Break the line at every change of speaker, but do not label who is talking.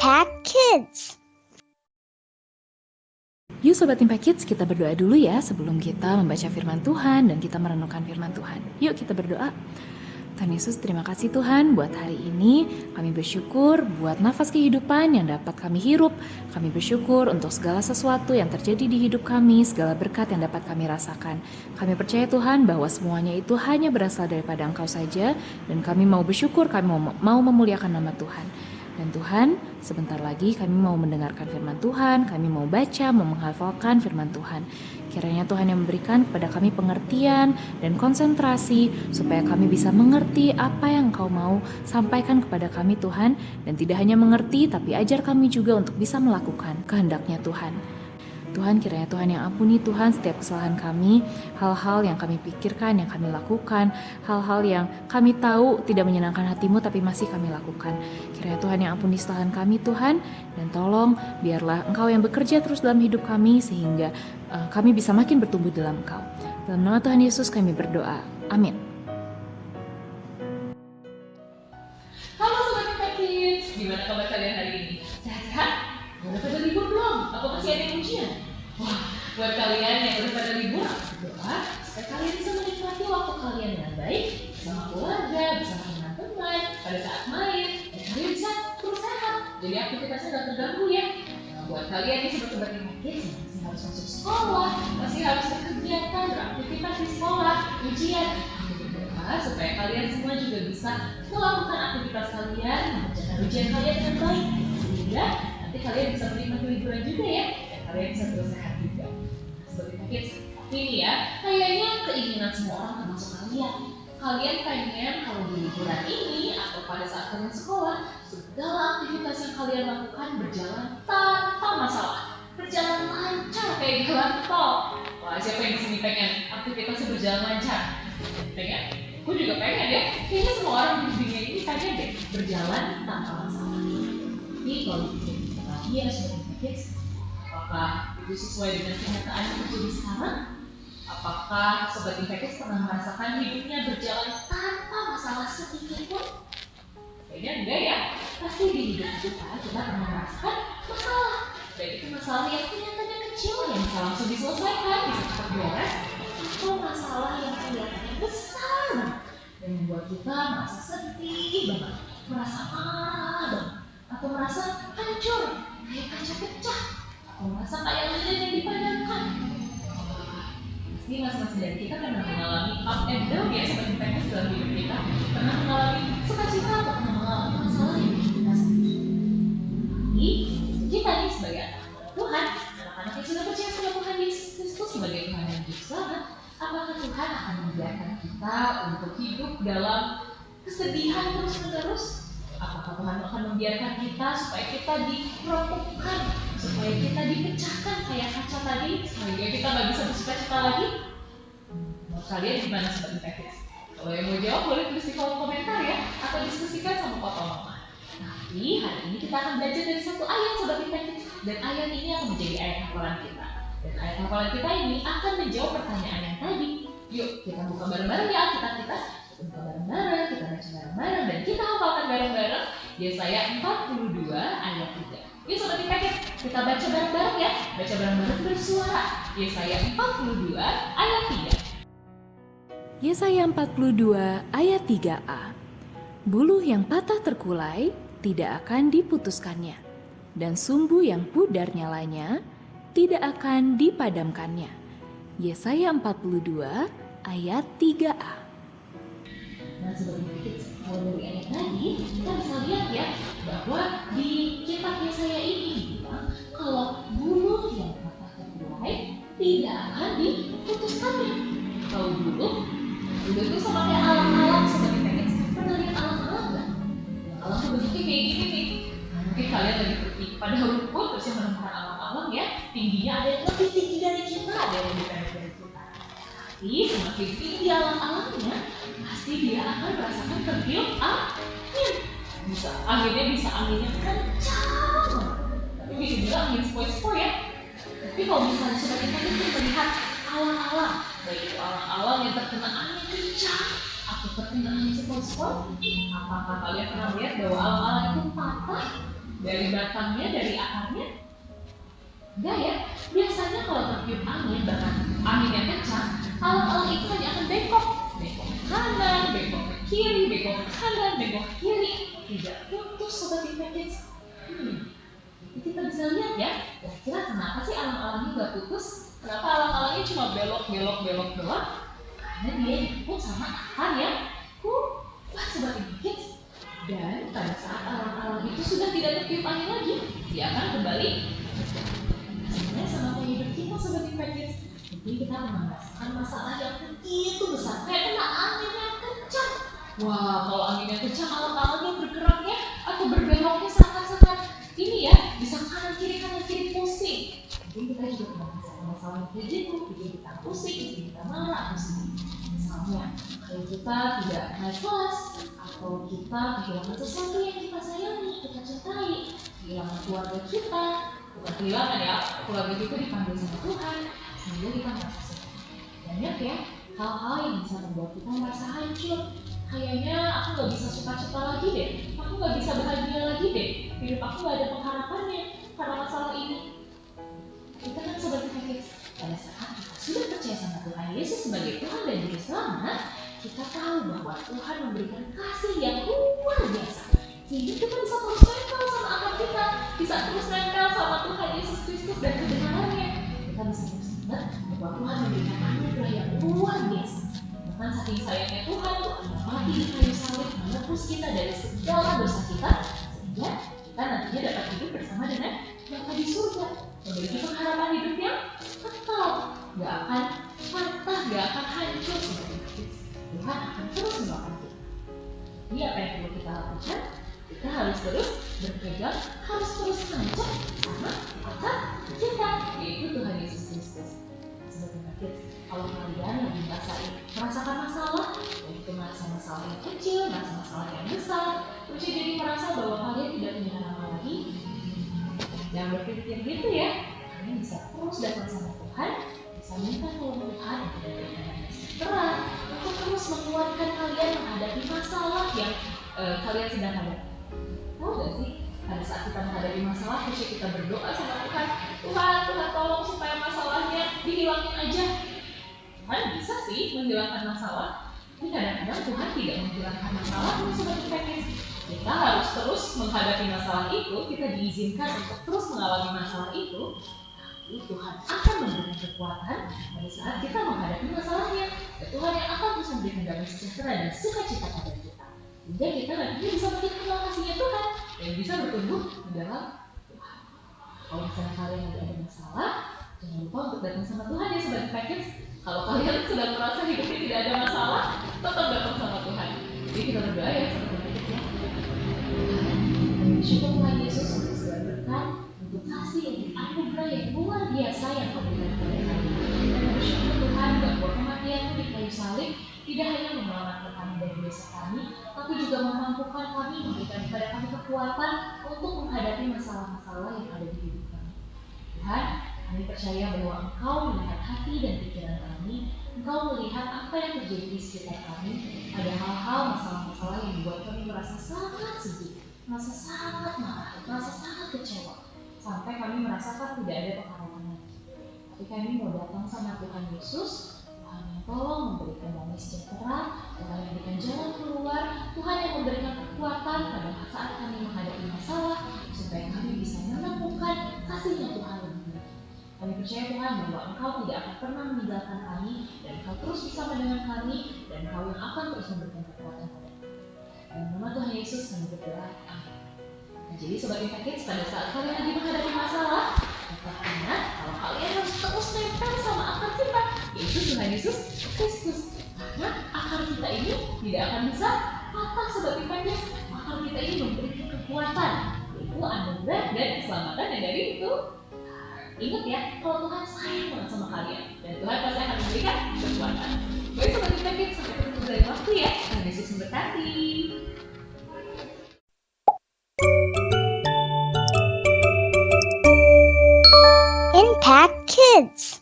Impact Kids.
Yuk Sobat Impact Kids, kita berdoa dulu ya sebelum kita membaca firman Tuhan dan kita merenungkan firman Tuhan. Yuk kita berdoa. Tuhan Yesus, terima kasih Tuhan buat hari ini. Kami bersyukur buat nafas kehidupan yang dapat kami hirup. Kami bersyukur untuk segala sesuatu yang terjadi di hidup kami, segala berkat yang dapat kami rasakan. Kami percaya Tuhan bahwa semuanya itu hanya berasal daripada Engkau saja, dan kami mau bersyukur, kami mau memuliakan nama Tuhan. Dan Tuhan, sebentar lagi kami mau mendengarkan firman Tuhan, kami mau baca, mau menghafalkan firman Tuhan. Kiranya Tuhan yang memberikan kepada kami pengertian dan konsentrasi, supaya kami bisa mengerti apa yang Engkau mau sampaikan kepada kami Tuhan. Dan tidak hanya mengerti, tapi ajar kami juga untuk bisa melakukan kehendak-Nya Tuhan. Tuhan, kiranya Tuhan yang ampuni Tuhan setiap kesalahan kami, hal-hal yang kami pikirkan, yang kami lakukan, hal-hal yang kami tahu tidak menyenangkan hati-Mu tapi masih kami lakukan. Kiranya Tuhan yang ampuni kesalahan kami Tuhan, dan tolong biarlah Engkau yang bekerja terus dalam hidup kami sehingga kami bisa makin bertumbuh dalam Engkau. Dalam nama Tuhan Yesus kami berdoa. Amin.
Halo Sobat Impact Kids, gimana kabar kalian hari ini? Sehat-sehat? Udah pada libur belum? Atau masih ada yang ujian? Wah, buat kalian yang udah pada libur, aku berdoa supaya kalian bisa menikmati waktu kalian dengan baik bersama keluarga, bersama teman-teman, pada saat main, dan kalian bisa terus sehat. Jadi aktivitasnya gak terganggu ya. Nah, buat kalian yang Sobat Impact Kids yang masih harus masuk sekolah, masih harus berkegiatan, beraktivitas di sekolah, ujian, aku berdoa supaya kalian semua juga bisa melakukan aktivitas kalian, mengerjakan ujian kalian dengan baik, sehingga nanti kalian bisa menikmati liburan juga ya, dan kalian bisa terus sehat juga. Seperti mungkin tapi ini ya, kayaknya keinginan semua orang termasuk kalian. Kalian pengen kalau di liburan ini atau pada saat kalian sekolah, segala aktivitas yang kalian lakukan berjalan tanpa masalah, berjalan lancar kayak jalan tol. Wah, siapa yang di sini pengen aktivitasnya berjalan lancar? Pengen? Aku juga pengen ya. Kayaknya semua orang di dunia ini pengen deh berjalan tanpa masalah. Tapi kalau iya, Sobat Kids, apakah itu sesuai dengan kenyataan yang terjadi sekarang? Apakah Sobat Impact Kids pernah merasakan hidupnya berjalan tanpa masalah sedikit pun? Kayaknya enggak ya. Pasti di hidup kita pernah merasakan masalah. Baik itu masalah yang kelihatannya kecil yang bisa langsung diselesaikan, bisa cepat beres, atau masalah yang kelihatannya besar dan membuat kita merasa sedih banget, merasa marah banget, atau merasa hancur, kayak kaca pecah, atau merasa kayak lilin yang dipadamkan. Pasti masing-masing dari kita pernah mengalami up and down ya, seperti Impact dalam hidup kita, pernah mengalami sukacita atau pernah mengalami masalah yang kita sendiri. Tapi kita nih sebagai anak Tuhan, anak-anak yang sudah percaya kepada Tuhan Yesus Kristus sebagai Tuhan yang hidup selamat, apakah Tuhan akan membiarkan kita untuk hidup dalam kesedihan terus-menerus? Apakah Tuhan akan membiarkan kita supaya kita dikerupukkan, supaya kita dipecahkan kayak kaca tadi, sehingga kita nggak bisa bersuka-cita lagi? Menurut kalian gimana Sobat Impact Kids? Kalau yang mau jawab boleh tulis di kolom komentar ya, atau diskusikan sama papa mama. Tapi hari ini kita akan belajar dari satu ayat Sobat Impact Kids, dan ayat ini akan menjadi ayat hafalan kita. Dan ayat hafalan kita ini akan menjawab pertanyaan yang tadi. Yuk kita buka bareng-bareng ya Alkitab kita. Buka bareng-bareng, kita baca bareng-bareng, dan kita hafalkan bareng-bareng Yesaya 42 ayat 3. Yuk Sobat Impact Kids, kita baca bareng-bareng ya. Baca bareng-bareng bersuara. Yesaya 42 ayat 3.
Yesaya 42 ayat 3a. Buluh yang patah terkulai tidak akan diputuskannya, dan sumbu yang pudar nyalanya tidak akan dipadamkannya. Yesaya 42 ayat 3a.
Nah, Sobat Impact Kids, kalau dari ayat tadi kita bisa lihat ya bahwa di kitab Yesaya ini bilang kalau buluh yang patah terkulai tidak akan diputuskannya. Kalau buluh itu sama kayak alang-alang. Sobat Impact Kids, pernah lihat alang-alang nggak? Alang tuh bentuknya kayak gini nih. Nah, mungkin kalian lagi pergi pada rumput terus yang menemukan alang-alang ya, tingginya ada yang lebih tinggi dari kita, ada yang lebih pendek dari kita. Tapi semakin tinggi alang-alangnya, pasti dia akan merasakan tertiup angin. Anginnya bisa anginnya kencang, tapi bisa juga angin sepoi-sepoi ya. Tapi kalau misalnya Sobat Impact Kids melihat alang-alang, baik itu alang-alang yang terkena angin kencang atau terkena angin sepoi-sepoi, apakah kalian pernah lihat bahwa alang-alang itu patah Dari batangnya, dari akarnya? Enggak ya. Biasanya kalau tertiup angin, bahkan angin yang kencang, alang-alang itu hanya akan bengkok. Bengkok ke kanan, bengkok ke kiri, bengkok ke kanan, bengkok ke kiri. Tidak putus sobat Impact. Kita bisa lihat ya, kira-kira kenapa sih alang-alangnya nggak putus? Kenapa alang-alangnya cuma belok doang? Karena dia dikepung sama akar yang kuat sobat Impact. Dan pada saat alang-alang itu sudah tidak tertiup angin lagi, dia akan kembali sebenarnya sama kayak hidup kita sobat Impact. Jadi kita merasakan masalah yang begitu besar, kayak kena angin yang kencang. Wah, kalau angin yang kencang, alang-alangnya bergeraknya atau berbeloknya sangat-sangat ini ya, bisa kanan kiri pusing. Mungkin kita juga pernah masalah yang kayak gitu, bikin kita pusing, bikin kita marah, pusing. Misalnya, kalau kita tidak naik kelas, atau kita kehilangan sesuatu yang kita sayangi, kita cintai, kehilangan keluarga kita, bukan kehilangan ya, keluarga kita dipanggil sama Tuhan, sehingga kita merasa sedih. Banyak ya hal-hal yang bisa membuat kita merasa hancur. Kayaknya aku nggak bisa suka-suka lagi deh, aku nggak bisa bahagia lagi deh, hidup aku nggak ada pengharapannya karena masalah ini. Kita kan sobat Impact, pada saat kita sudah percaya sama Tuhan Yesus sebagai Tuhan dan Juru Selamat, kita tahu bahwa Tuhan memberikan kasih yang luar biasa, sehingga kita bisa terus nempel sama akar kita, bisa terus nempel sama Tuhan Yesus Kristus dan kebenarannya. Kita bisa terus ingat bahwa Tuhan memberikan anugerah yang luar biasa. Bahkan saking sayangnya Tuhan mati di kayu salib menebus kita dari segala dosa kita, sehingga kita nantinya dapat hidup bersama dengan Bapa di surga, memiliki pengharapan hidup yang kekal, gak akan patah, gak akan hancur. Tuhan akan terus menolong kita. Jadi apa yang perlu kita lakukan? Kita harus terus berpegang, harus terus tancap sama akar kita, yaitu Tuhan Yesus Kristus. Sebagai Impact, kalau kalian lagi merasakan masalah, yaitu masalah yang kecil, masalah yang besar, terus jadi merasa bahwa kalian tidak punya harapan lagi, jangan berpikir gitu ya. Kalian bisa terus datang sama Tuhan, bisa minta tolong Tuhan untuk memberikan sejahtera, untuk terus menguatkan kalian menghadapi masalah yang kalian sedang hadapi. Tahu gak sih, pada saat kita menghadapi masalah, harusnya kita berdoa sama Tuhan, Tuhan tolong supaya masalahnya dihilangin aja. Tuhan bisa sih menghilangkan masalah, tapi kadang-kadang Tuhan tidak menghilangkan masalah. Sobat Impact, kita harus terus menghadapi masalah itu, kita diizinkan untuk terus mengalami masalah itu. Tapi Tuhan akan memberikan kekuatan pada saat kita menghadapi masalahnya. Dan Tuhan yang akan terus memberikan damai sejahtera dan sukacita pada kita, sehingga kita nantinya bisa makin kenal kasihnya Tuhan dan bisa bertumbuh di dalam Tuhan. Kalau misalnya kalian lagi ada masalah, jangan lupa untuk datang sama Tuhan ya sobat Impact. Kalau kalian sedang merasa hidupnya tidak ada masalah, tetap datang sama Tuhan. Jadi kita berdoa ya sobat Impact ya. Syukur Tuhan Yesus untuk segala berkat, untuk kasih yang anugerah yang luar biasa yang kau berikan kepada kami. Dan bersyukur Tuhan bahwa kematian-Mu di kayu salib tidak hanya menyelamatkan kami dari dosa kami, tapi juga memampukan kami, memberikan kepada kami kekuatan untuk menghadapi masalah-masalah yang ada di hidup kami. Tuhan, kami percaya bahwa Engkau melihat hati dan pikiran kami, Engkau melihat apa yang terjadi di sekitar kami, ada hal-hal masalah-masalah yang membuat kami merasa sangat sedih, merasa sangat marah, merasa sangat kecewa, sampai kami merasakan tidak ada pengharapan lagi. Tapi kami mau datang sama Tuhan Yesus, Tuhan yang tolong memberikan damai sejahtera, Tuhan yang memberikan jalan keluar, Tuhan yang memberikan kekuatan pada saat kami menghadapi masalah, supaya kami bisa menemukan kasih-Nya Tuhan lebih banyak. Kami percaya Tuhan bahwa Engkau tidak akan pernah meninggalkan kami, dan Engkau terus bersama dengan kami, dan Engkau yang akan terus memberikan kekuatan pada kami. Dalam nama Tuhan Yesus kami berdoa. Amin. Nah, jadi sobat Impact, pada saat kalian lagi menghadapi masalah, tetap ingat kalau kalian harus terus nempel sama akar kita, yaitu Tuhan Yesus Kristus. Karena akar kita ini tidak akan bisa patah sobat Impact. Akar kita ini memberikan kekuatan, yaitu anugerah dan keselamatan yang dari itu. Ingat ya, kalau Tuhan sayang banget sama kalian, dan Tuhan pasti akan memberikan kekuatan. Baik sobat Impact, sampai ketemu di lain waktu ya. Tuhan Yesus memberkati.
Impact Kids.